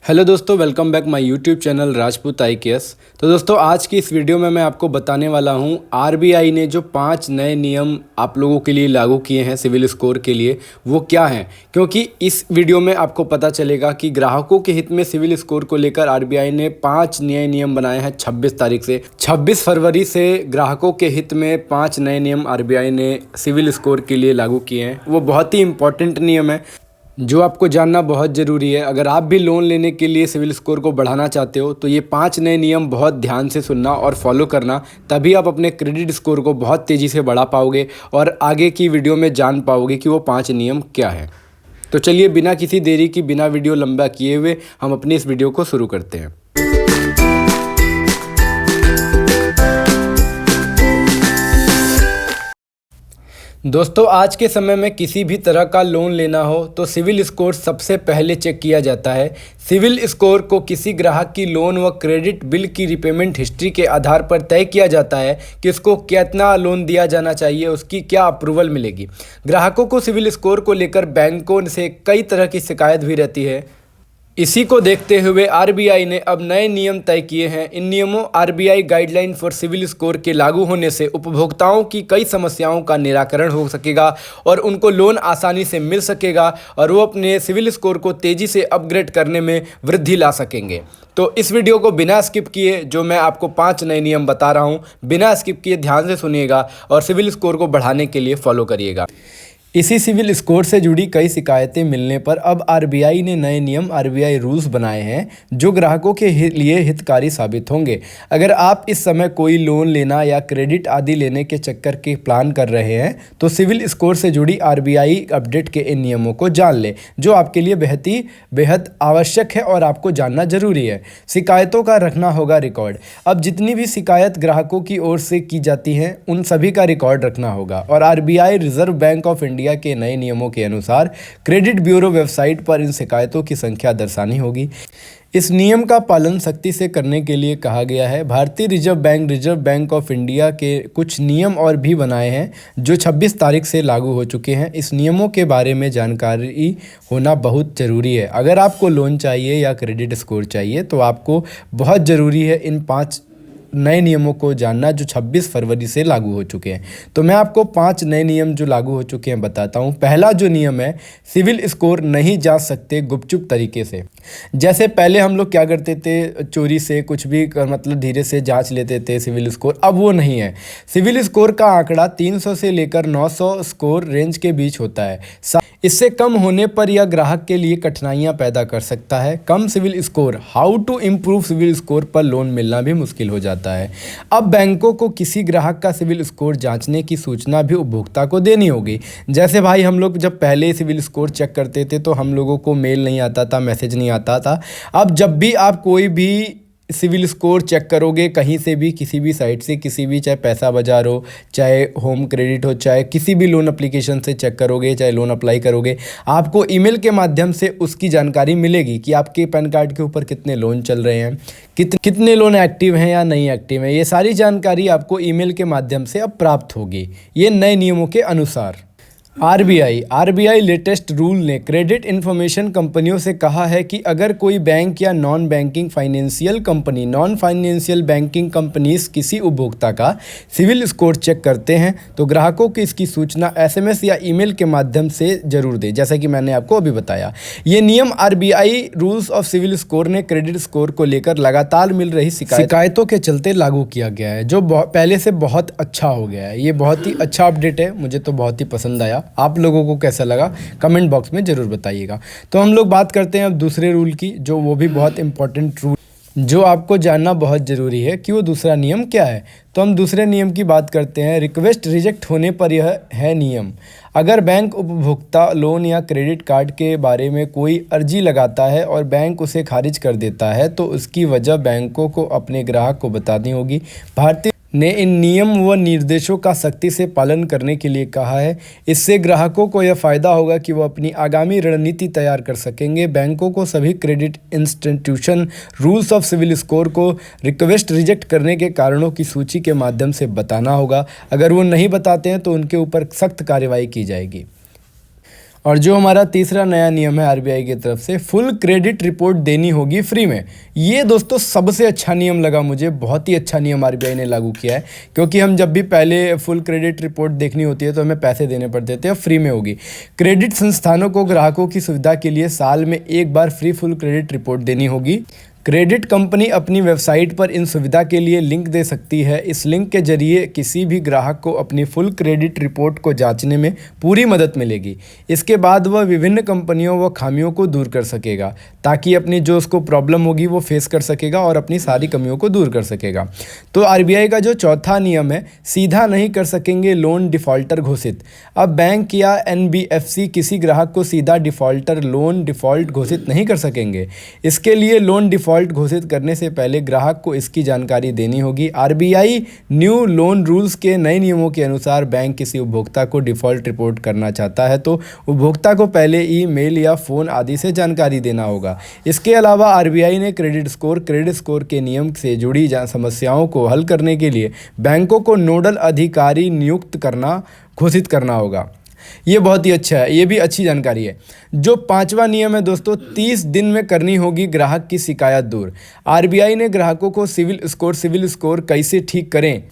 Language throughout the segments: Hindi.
हेलो दोस्तों, welcome back my YouTube channel Rajput IKS। तो दोस्तों, आज की इस वीडियो में मैं आपको बताने वाला हूं RBI ने जो 5 नए नियम आप लोगों के लिए लागू किए हैं सिविल स्कोर के लिए, वो क्या हैं। क्योंकि इस वीडियो में आपको पता चलेगा कि ग्राहकों के हित में सिविल स्कोर को लेकर RBI ने 5 नए नियम बनाए हैं 26 तारीख से। 26 फरवरी से ग्राहकों के हित में 5 नए नियम RBI ने सिविल स्कोर के लिए लागू किए हैं। वो बहुत ही इंपॉर्टेंट नियम है जो आपको जानना बहुत ज़रूरी है। अगर आप भी लोन लेने के लिए सिविल स्कोर को बढ़ाना चाहते हो तो ये 5 नए नियम बहुत ध्यान से सुनना और फॉलो करना, तभी आप अपने क्रेडिट स्कोर को बहुत तेज़ी से बढ़ा पाओगे और आगे की वीडियो में जान पाओगे कि वो 5 नियम क्या है। तो चलिए, बिना किसी देरी की, बिना वीडियो लंबा किए हुए हम अपनी इस वीडियो को शुरू करते हैं। दोस्तों, आज के समय में किसी भी तरह का लोन लेना हो तो सिविल स्कोर सबसे पहले चेक किया जाता है। सिविल स्कोर को किसी ग्राहक की लोन व क्रेडिट बिल की रिपेमेंट हिस्ट्री के आधार पर तय किया जाता है कि उसको कितना लोन दिया जाना चाहिए, उसकी क्या अप्रूवल मिलेगी। ग्राहकों को सिविल स्कोर को लेकर बैंकों से कई तरह की शिकायत भी रहती है। इसी को देखते हुए RBI ने अब नए नियम तय किए हैं। इन नियमों RBI guideline for CIBIL score के लागू होने से उपभोक्ताओं की कई समस्याओं का निराकरण हो सकेगा और उनको लोन आसानी से मिल सकेगा और वो अपने सिविल स्कोर को तेज़ी से अपग्रेड करने में वृद्धि ला सकेंगे। तो इस वीडियो को बिना स्किप किए, जो मैं आपको 5 नए नियम बता रहा हूँ, बिना स्किप किए ध्यान से सुनिएगा और सिविल स्कोर को बढ़ाने के लिए फॉलो करिएगा। इसी सिविल स्कोर से जुड़ी कई शिकायतें मिलने पर अब RBI ने नए नियम RBI रूल्स बनाए हैं जो ग्राहकों के लिए हितकारी साबित होंगे। अगर आप इस समय कोई लोन लेना या क्रेडिट आदि लेने के चक्कर के प्लान कर रहे हैं तो सिविल स्कोर से जुड़ी RBI अपडेट के इन नियमों को जान लें, जो आपके लिए बेहद आवश्यक है और आपको जानना जरूरी है। शिकायतों का रखना होगा रिकॉर्ड। अब जितनी भी शिकायत ग्राहकों की ओर से की जाती हैं उन सभी का रिकॉर्ड रखना होगा और RBI reserve bank of India के नए नियमों के अनुसार क्रेडिट ब्यूरो वेबसाइट पर इन शिकायतों की संख्या दर्शानी होगी। इस नियम का पालन सख्ती से करने के लिए कहा गया है। भारतीय रिजर्व बैंक ऑफ इंडिया के कुछ नियम और भी बनाए हैं जो 26 तारीख से लागू हो चुके हैं। इस नियमों के बारे में जानकारी होना बहुत ज़रूरी है। अगर आपको लोन चाहिए या क्रेडिट स्कोर चाहिए तो आपको बहुत ज़रूरी है इन 5 नए नियमों को जानना जो 26 फरवरी से लागू हो चुके हैं। तो मैं आपको 5 नए नियम जो लागू हो चुके हैं बताता हूं। पहला जो नियम है, सिविल स्कोर नहीं जांच सकते गुपचुप तरीके से। जैसे पहले हम लोग क्या करते थे, चोरी से कुछ भी मतलब धीरे से जांच लेते थे सिविल स्कोर, अब वो नहीं है। सिविल स्कोर का आंकड़ा 300 से लेकर 900 स्कोर रेंज के बीच होता है। इससे कम होने पर यह ग्राहक के लिए कठिनाइयां पैदा कर सकता है। कम CIBIL score, how to improve CIBIL score पर लोन मिलना भी मुश्किल हो जाता है। अब बैंकों को किसी ग्राहक का सिविल स्कोर जांचने की सूचना भी उपभोक्ता को देनी होगी। जैसे भाई, हम लोग जब पहले सिविल स्कोर चेक करते थे तो हम लोगों को मेल नहीं आता था, मैसेज नहीं आता था। अब जब भी आप कोई भी सिविल स्कोर चेक करोगे कहीं से भी, किसी भी साइट से, किसी भी, चाहे पैसा बाजार हो, चाहे होम क्रेडिट हो, चाहे किसी भी लोन एप्लीकेशन से चेक करोगे, चाहे लोन अप्लाई करोगे, आपको ईमेल के माध्यम से उसकी जानकारी मिलेगी कि आपके पैन कार्ड के ऊपर कितने लोन चल रहे हैं, कितने लोन एक्टिव हैं या नहीं एक्टिव हैं। ये सारी जानकारी आपको ईमेल के माध्यम से अब प्राप्त होगी, ये नए नियमों के अनुसार। RBI लेटेस्ट रूल ने क्रेडिट इन्फॉर्मेशन कंपनियों से कहा है कि अगर कोई बैंक या नॉन फाइनेंशियल बैंकिंग कंपनीज किसी उपभोक्ता का सिविल स्कोर चेक करते हैं तो ग्राहकों को इसकी सूचना SMS या ईमेल के माध्यम से जरूर दें, जैसा कि मैंने आपको अभी बताया। ये नियम RBI rules of CIBIL score ने क्रेडिट स्कोर को लेकर लगातार मिल रही शिकायतों के चलते लागू किया गया है, जो पहले से बहुत अच्छा हो गया है। ये बहुत ही अच्छा अपडेट है, मुझे तो बहुत ही पसंद आया। आप लोगों को कैसा लगा कमेंट बॉक्स में ज़रूर बताइएगा। तो हम लोग बात करते हैं अब दूसरे रूल की, जो वो भी बहुत इंपॉर्टेंट रूल, जो आपको जानना बहुत ज़रूरी है कि वो दूसरा नियम क्या है। तो हम दूसरे नियम की बात करते हैं। रिक्वेस्ट रिजेक्ट होने पर यह है नियम। अगर बैंक उपभोक्ता लोन या क्रेडिट कार्ड के बारे में कोई अर्जी लगाता है और बैंक उसे खारिज कर देता है तो उसकी वजह बैंकों को अपने ग्राहक को बतानी होगी। भारतीय ने इन नियम व निर्देशों का सख्ती से पालन करने के लिए कहा है। इससे ग्राहकों को यह फ़ायदा होगा कि वो अपनी आगामी रणनीति तैयार कर सकेंगे। बैंकों को सभी credit institution rules of CIBIL score को रिक्वेस्ट रिजेक्ट करने के कारणों की सूची के माध्यम से बताना होगा। अगर वो नहीं बताते हैं तो उनके ऊपर सख्त कार्रवाई की जाएगी। और जो हमारा तीसरा नया नियम है आरबीआई की तरफ से, फुल क्रेडिट रिपोर्ट देनी होगी फ्री में। ये दोस्तों सबसे अच्छा नियम लगा मुझे, बहुत ही अच्छा नियम आरबीआई ने लागू किया है, क्योंकि हम जब भी पहले फुल क्रेडिट रिपोर्ट देखनी होती है तो हमें पैसे देने पड़ते थे, अब फ्री में होगी। क्रेडिट संस्थानों को ग्राहकों की सुविधा के लिए साल में एक बार फ्री फुल क्रेडिट रिपोर्ट देनी होगी। क्रेडिट कंपनी अपनी वेबसाइट पर इन सुविधा के लिए लिंक दे सकती है। इस लिंक के जरिए किसी भी ग्राहक को अपनी फुल क्रेडिट रिपोर्ट को जांचने में पूरी मदद मिलेगी। इसके बाद वह विभिन्न कंपनियों व खामियों को दूर कर सकेगा, ताकि अपनी जो उसको प्रॉब्लम होगी वो फेस कर सकेगा और अपनी सारी कमियों को दूर कर सकेगा। तो आरबीआई का जो चौथा नियम है, सीधा नहीं कर सकेंगे लोन डिफ़ॉल्टर घोषित। अब बैंक या एनबीएफसी किसी ग्राहक को सीधा डिफ़ॉल्टर लोन डिफ़ॉल्ट घोषित नहीं कर सकेंगे। इसके लिए लोन डिफ़ॉल्ट घोषित करने से पहले ग्राहक को इसकी जानकारी देनी होगी। आरबीआई न्यू लोन रूल्स के नए नियमों के अनुसार बैंक किसी उपभोक्ता को डिफ़ॉल्ट रिपोर्ट करना चाहता है तो उपभोक्ता को पहले ईमेल या फ़ोन आदि से जानकारी देना होगा। इसके अलावा आरबीआई ने क्रेडिट स्कोर के नियम से जुड़ी समस्याओं को हल करने के लिए बैंकों को नोडल अधिकारी नियुक्त करना घोषित करना होगा। ये बहुत ही अच्छा है, ये भी अच्छी जानकारी है। जो पांचवा नियम है दोस्तों, 30 दिन में करनी होगी ग्राहक की शिकायत दूर। आरबीआई ने ग्राहकों को सिविल स्कोर कैसे ठीक करें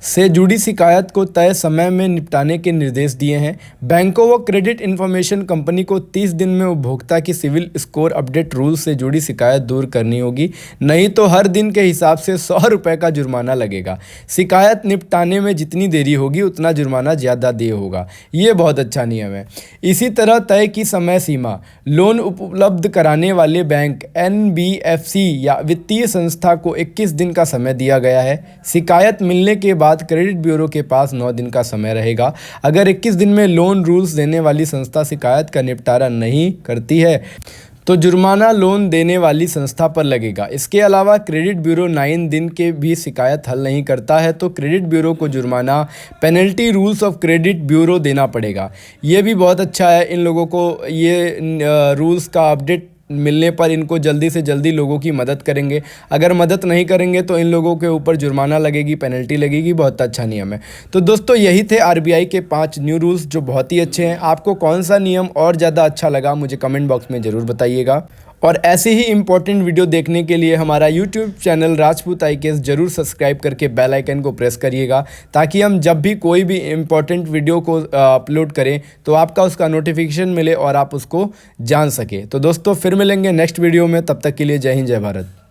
से जुड़ी शिकायत को तय समय में निपटाने के निर्देश दिए हैं। बैंकों व क्रेडिट इन्फॉर्मेशन कंपनी को 30 दिन में उपभोक्ता की सिविल स्कोर अपडेट रूल से जुड़ी शिकायत दूर करनी होगी, नहीं तो हर दिन के हिसाब से 100 रुपये का जुर्माना लगेगा। शिकायत निपटाने में जितनी देरी होगी उतना जुर्माना ज़्यादा देय होगा। ये बहुत अच्छा नियम है। इसी तरह तय की समय सीमा, लोन उपलब्ध कराने वाले बैंक एनबीएफसी या वित्तीय संस्था को 21 दिन का समय दिया गया है। शिकायत मिलने के बाद क्रेडिट ब्यूरो के पास 9 दिन का समय रहेगा। अगर 21 दिन में लोन रूल्स देने वाली संस्था शिकायत का निपटारा नहीं करती है तो जुर्माना लोन देने वाली संस्था पर लगेगा। इसके अलावा क्रेडिट ब्यूरो 9 दिन के भी शिकायत हल नहीं करता है तो क्रेडिट ब्यूरो को जुर्माना penalty rules of credit bureau देना पड़ेगा। ये भी बहुत अच्छा है, इन लोगों को ये रूल्स का अपडेट मिलने पर इनको जल्दी से जल्दी लोगों की मदद करेंगे। अगर मदद नहीं करेंगे तो इन लोगों के ऊपर जुर्माना लगेगी, पेनल्टी लगेगी। बहुत अच्छा नियम है। तो दोस्तों यही थे आरबीआई के 5 न्यू रूल्स जो बहुत ही अच्छे हैं। आपको कौन सा नियम और ज़्यादा अच्छा लगा मुझे कमेंट बॉक्स में ज़रूर बताइएगा। और ऐसे ही इंपॉर्टेंट वीडियो देखने के लिए हमारा यूट्यूब चैनल राजपूत आईकेएस जरूर सब्सक्राइब करके बेल आइकन को प्रेस करिएगा, ताकि हम जब भी कोई भी इंपॉर्टेंट वीडियो को अपलोड करें तो आपका उसका नोटिफिकेशन मिले और आप उसको जान सके। तो दोस्तों फिर मिलेंगे नेक्स्ट वीडियो में, तब तक के लिए जय हिंद जय भारत।